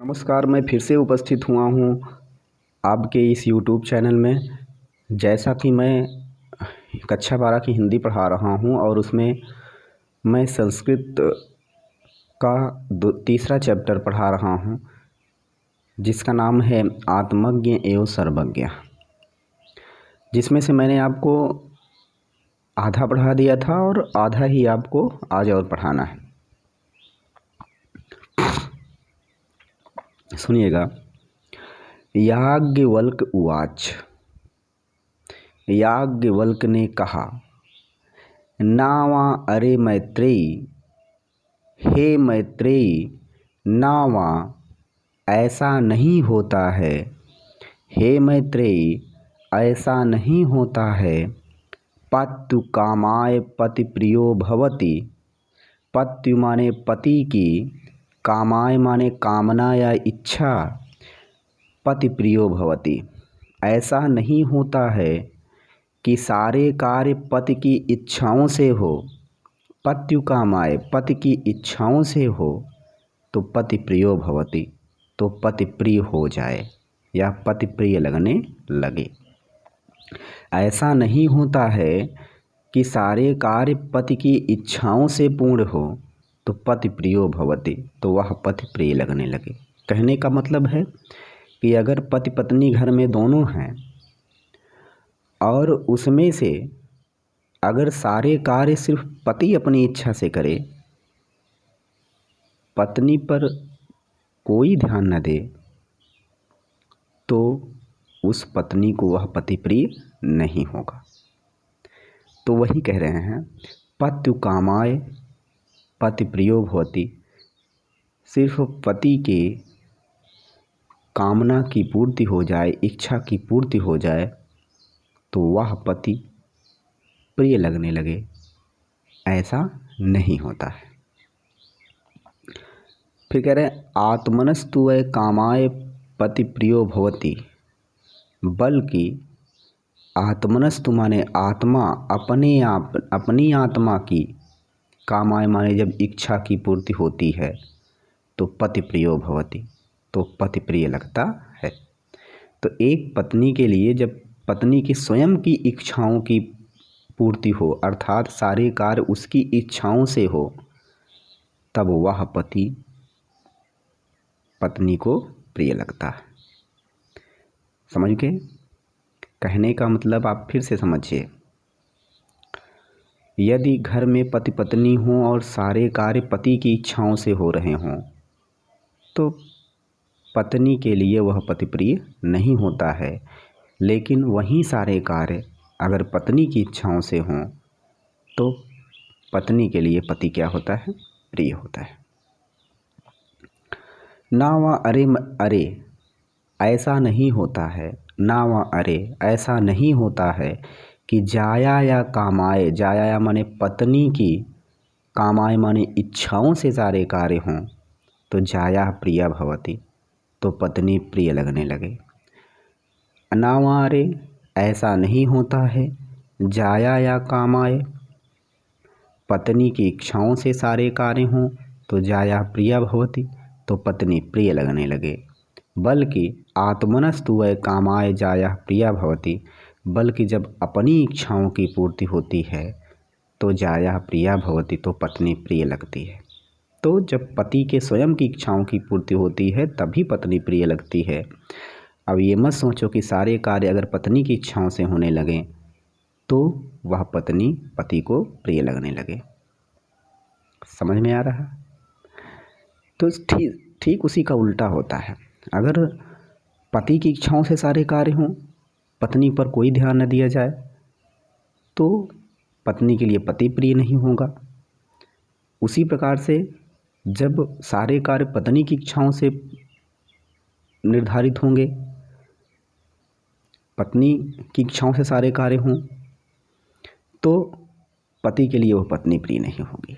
नमस्कार, मैं फिर से उपस्थित हुआ हूँ आपके इस यूट्यूब चैनल में। जैसा कि मैं कक्षा 12 की हिंदी पढ़ा रहा हूँ और उसमें मैं संस्कृत का तीसरा चैप्टर पढ़ा रहा हूँ, जिसका नाम है आत्मज्ञ एवं सर्वज्ञ, जिसमें से मैंने आपको आधा पढ़ा दिया था और आधा ही आपको आज और पढ़ाना है। सुनिएगा। याज्ञवल्क्य उवाच। याज्ञवल्क्य ने कहा, नावा अरे मैत्रेयी, हे मैत्रेयी, नावा ऐसा नहीं होता है। हे मैत्रेयी, ऐसा नहीं होता है। पत्यु कामाय पति प्रियो भवति। पत्यु माने पति की, कामाय माने कामना या इच्छा, पति प्रियो भवति। ऐसा नहीं होता है कि सारे कार्य पति की इच्छाओं से हो। पत्यु कामाय पति की इच्छाओं से हो तो पति प्रियो भवति, तो पति प्रिय हो जाए या पति प्रिय लगने लगे। ऐसा नहीं होता है कि सारे कार्य पति की इच्छाओं से पूर्ण हो तो पति प्रियो भवति, तो वह पति प्रिय लगने लगे। कहने का मतलब है कि अगर पति पत्नी घर में दोनों हैं और उसमें से अगर सारे कार्य सिर्फ पति अपनी इच्छा से करे, पत्नी पर कोई ध्यान न दे, तो उस पत्नी को वह पति प्रिय नहीं होगा। तो वही कह रहे हैं, पत्यु कामाय पति प्रियो भवति। सिर्फ पति के कामना की पूर्ति हो जाए, इच्छा की पूर्ति हो जाए, तो वह पति प्रिय लगने लगे। ऐसा नहीं होता है। फिर कह रहे हैं, आत्मनस्तु वै कामाय पति प्रियो भवति। बल्कि आत्मनस्तु माने आत्मा, अपनी आत्मा की, कामाय माने जब इच्छा की पूर्ति होती है तो पति प्रियो भवति, तो पति प्रिय लगता है। तो एक पत्नी के लिए जब पत्नी की स्वयं की इच्छाओं की पूर्ति हो, अर्थात सारे कार्य उसकी इच्छाओं से हो, तब वह पति पत्नी को प्रिय लगता है। समझ गए? कहने का मतलब आप फिर से समझिए। यदि घर में पति पत्नी हों और सारे कार्य पति की इच्छाओं से हो रहे हों, तो पत्नी के लिए वह पति प्रिय नहीं होता है। लेकिन वहीं सारे कार्य अगर पत्नी की इच्छाओं से हों, तो पत्नी के लिए पति क्या होता है? प्रिय होता है। नावा अरे ऐसा नहीं होता है। नावा अरे ऐसा नहीं होता है कि जाया या कामाय, जाया माने पत्नी की, कामाय माने इच्छाओं से सारे कार्य हों, तो जाया प्रिया भवति, तो पत्नी प्रिय लगने लगे। नावा अरे ऐसा नहीं होता है, जाया या कामाय पत्नी की इच्छाओं से सारे कार्य हों तो जाया प्रिया भवति, तो पत्नी प्रिय लगने लगे। बल्कि आत्मनस्तु वै कामाय जाया प्रिया भवति। बल्कि जब अपनी इच्छाओं की पूर्ति होती है तो जाया प्रिया भवति, तो पत्नी प्रिय लगती है। तो जब पति के स्वयं की इच्छाओं की पूर्ति होती है तभी पत्नी प्रिय लगती है। अब ये मत सोचो कि सारे कार्य अगर पत्नी की इच्छाओं से होने लगें तो वह पत्नी पति को प्रिय लगने लगे। समझ में आ रहा? तो ठीक उसी का उल्टा होता है। अगर पति की इच्छाओं से सारे कार्य हों, पत्नी पर कोई ध्यान न दिया जाए, तो पत्नी के लिए पति प्रिय नहीं होगा। उसी प्रकार से जब सारे कार्य पत्नी की इच्छाओं से निर्धारित होंगे, पत्नी की इच्छाओं से सारे कार्य हों, तो पति के लिए वह पत्नी प्रिय नहीं होगी।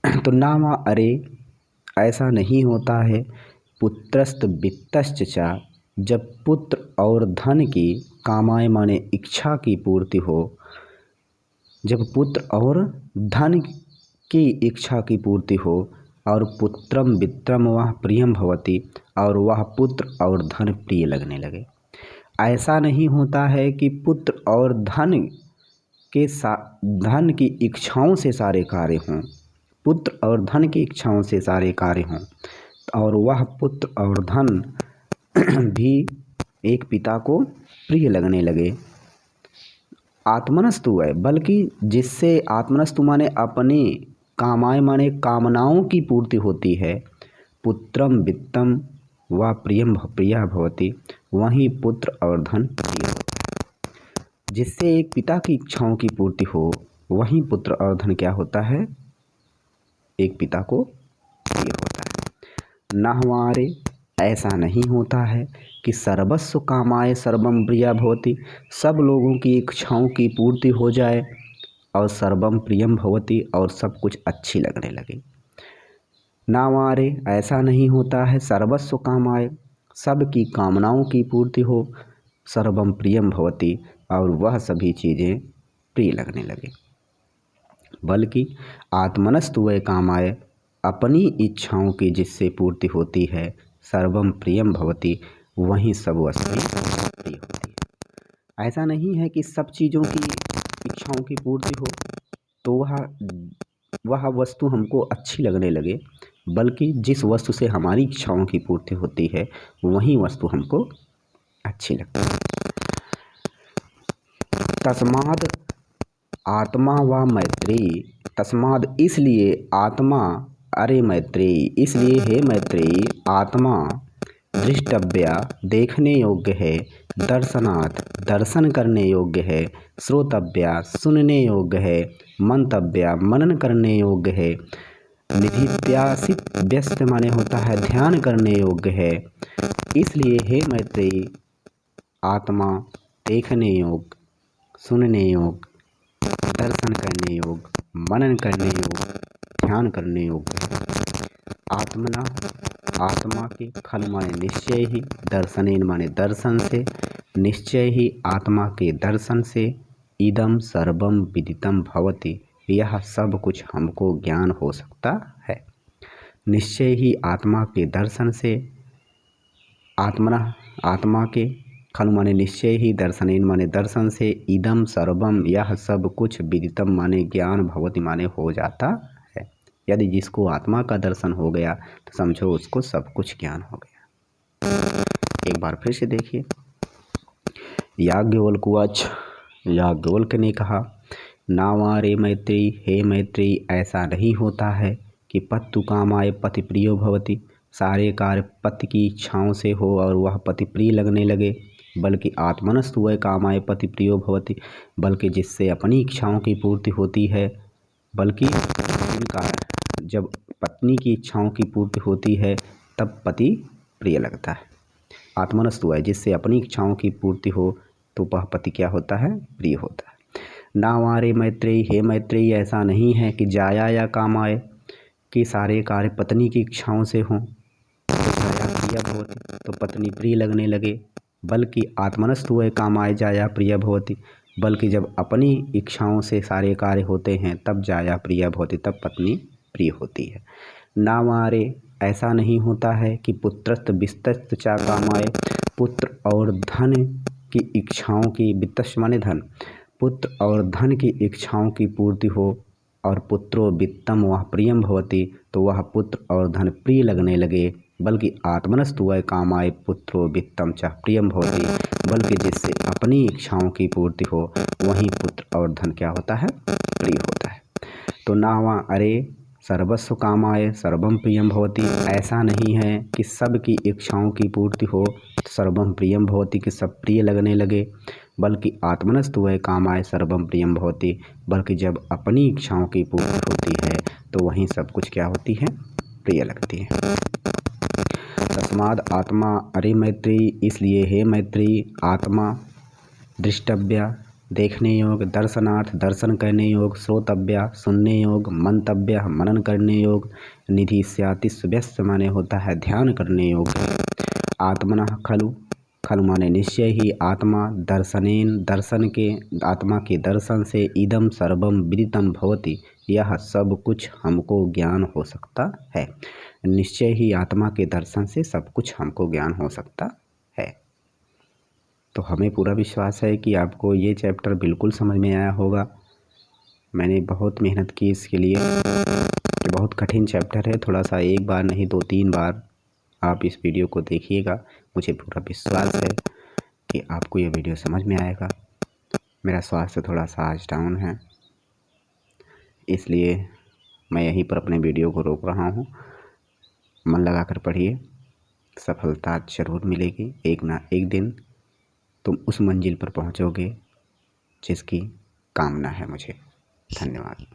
तो नामा अरे ऐसा नहीं होता है। पुत्रस्त वित्तश्च च, जब पुत्र और धन की, कामाय माने इच्छा की पूर्ति हो, जब पुत्र और धन की इच्छा की पूर्ति हो और पुत्रम वित्तम वह प्रियम भवति, और वह पुत्र और धन प्रिय लगने लगे। ऐसा नहीं होता है कि पुत्र और धन धन की इच्छाओं से सारे कार्य हों, पुत्र और धन की इच्छाओं से सारे कार्य हों, और वह पुत्र और धन भी एक पिता को प्रिय लगने लगे। आत्मनस्तु है, बल्कि जिससे आत्मनस्तु माने अपने, कामाय माने कामनाओं की पूर्ति होती है। पुत्रम वित्तम व प्रियम प्रिया भवति, वहीं पुत्र और धन प्रिय होता है। जिससे एक पिता की इच्छाओं की पूर्ति हो, वहीं पुत्र और धन क्या होता है, एक पिता को प्रिय होता है। न हमारे ऐसा नहीं होता है कि सर्वस्व कामाय सर्वम प्रिया भवति, सब लोगों की इच्छाओं की पूर्ति हो जाए और सर्वम प्रियम भवति, और सब कुछ अच्छी लगने लगे। ना हमारे ऐसा नहीं होता है सर्वस्व कामाय, सब की कामनाओं की पूर्ति हो, सर्वम प्रियम भवति, और वह सभी चीज़ें प्रिय लगने लगे। बल्कि आत्मनस्तु वै कामाय, अपनी इच्छाओं की जिससे पूर्ति होती है, सर्वम प्रियम भवति, वहीं सब वस्तु प्रिय होती है। ऐसा नहीं है कि सब चीज़ों की इच्छाओं की पूर्ति हो तो वह वस्तु हमको अच्छी लगने लगे, बल्कि जिस वस्तु से हमारी इच्छाओं की पूर्ति होती है, वही वस्तु हमको अच्छी लगती है। तस्माद आत्मा व मैत्रेयी, तस्माद इसलिए आत्मा, अरे मैत्रेयी, इसलिए हे मैत्रेयी, आत्मा दृष्टव्या देखने योग्य है, दर्शनात् दर्शन करने योग्य है, श्रोतव्या सुनने योग्य है, मंतव्या मनन करने योग्य है, निधिध्यासित व्यस्त माने होता है ध्यान करने योग्य है। इसलिए हे मैत्रेयी, आत्मा देखने योग्य, सुनने योग्य, दर्शन करने योग्य, मनन करने योग्य, ध्यान करने योग्य है। आत्मना आत्मा के, खल माने निश्चय ही, दर्शनेन माने दर्शन से, निश्चय ही आत्मा के दर्शन से, इदम सर्वम विदितम भवति, यह सब कुछ हमको ज्ञान हो सकता है। निश्चय ही आत्मा के दर्शन से, आत्मा के, खल माने निश्चय ही, दर्शनेन माने दर्शन से, इदम सर्वम यह सब कुछ, विदितम माने ज्ञान, भवति माने हो जाता है। यदि जिसको आत्मा का दर्शन हो गया तो समझो उसको सब कुछ ज्ञान हो गया। एक बार फिर से देखिए, याज्ञवल्क्यवाच, याज्ञवल्क्य ने कहा, नावारे मैत्रेयी, हे मैत्रेयी, ऐसा नहीं होता है कि पत्तु कामाय पति प्रियो भवति, सारे कार्य पति की इच्छाओं से हो और वह पति प्रिय लगने लगे, बल्कि आत्मनस्तु वै कामाय पति प्रियो भवति, बल्कि जिससे अपनी इच्छाओं की पूर्ति होती है, बल्कि इनका जब पत्नी की इच्छाओं की पूर्ति होती है तब पति प्रिय लगता है। आत्मनस्तु है, जिससे अपनी इच्छाओं की पूर्ति हो तो वह पति क्या होता है, प्रिय होता है। ना हमारे मैत्रेयी, हे मैत्रेयी, ऐसा नहीं है कि जाया या कामाय, कि सारे कार्य पत्नी की इच्छाओं से हों तो जाया प्रिय भवति, तो पत्नी प्रिय लगने लगे, बल्कि आत्मनस्तु वै कामाय जाया प्रिय भवति, बल्कि जब अपनी इच्छाओं से सारे कार्य होते हैं तब जाया प्रिय भवति, तब पत्नी प्रिय होती है। ना हमारे ऐसा नहीं होता है कि पुत्रस्त विस्तस्त चा कामाय, पुत्र और धन की इच्छाओं की, वित्तस्य माने धन, पुत्र और धन की इच्छाओं की पूर्ति हो, और पुत्रो वित्तम वह प्रियम भवति, तो वह पुत्र और धन प्रिय लगने लगे, बल्कि आत्मनस्तु वै कामाय पुत्रो वित्तम च प्रियम भवति, बल्कि जिससे अपनी इच्छाओं की पूर्ति हो वहीं पुत्र और धन क्या होता है, प्रिय होता है। तो ना वहाँ अरे सर्वस्व कामाय सर्वम प्रियम भवति, ऐसा नहीं है कि सब की इच्छाओं की पूर्ति हो सर्वम प्रियम भवति, कि सब प्रिय लगने लगे, बल्कि आत्मनस्तु वै कामाय सर्वम प्रियम भवति, बल्कि जब अपनी इच्छाओं की पूर्ति होती है तो वहीं सब कुछ क्या होती है, प्रिय लगती है। तस्माद आत्मा, अरे मैत्रेयी, इसलिए हे मैत्रेयी, आत्मा दृष्टव्या देखने योग, दर्शनार्थ दर्शन करने योग, श्रोतव्या सुनने योग, मंतव्य मनन करने योग, निधि स्यातिस्व्यस्त माने होता है ध्यान करने योग। आत्मना खलु, खलु माने निश्चय ही, आत्मा दर्शनेन दर्शन के, आत्मा के दर्शन से, इदम सर्वम विदितम भवति, यह सब कुछ हमको ज्ञान हो सकता है। निश्चय ही आत्मा के दर्शन से सब कुछ हमको ज्ञान हो सकता है। तो हमें पूरा विश्वास है कि आपको ये चैप्टर बिल्कुल समझ में आया होगा। मैंने बहुत मेहनत की इसके लिए, ये बहुत कठिन चैप्टर है। थोड़ा सा एक बार नहीं 2-3 बार आप इस वीडियो को देखिएगा, मुझे पूरा विश्वास है कि आपको ये वीडियो समझ में आएगा। मेरा स्वास्थ्य थोड़ा सा आज डाउन है, इसलिए मैं यहीं पर अपने वीडियो को रोक रहा हूँ। मन लगा कर पढ़िए, सफलता ज़रूर मिलेगी। एक ना एक दिन तुम उस मंजिल पर पहुँचोगे जिसकी कामना है मुझे। धन्यवाद।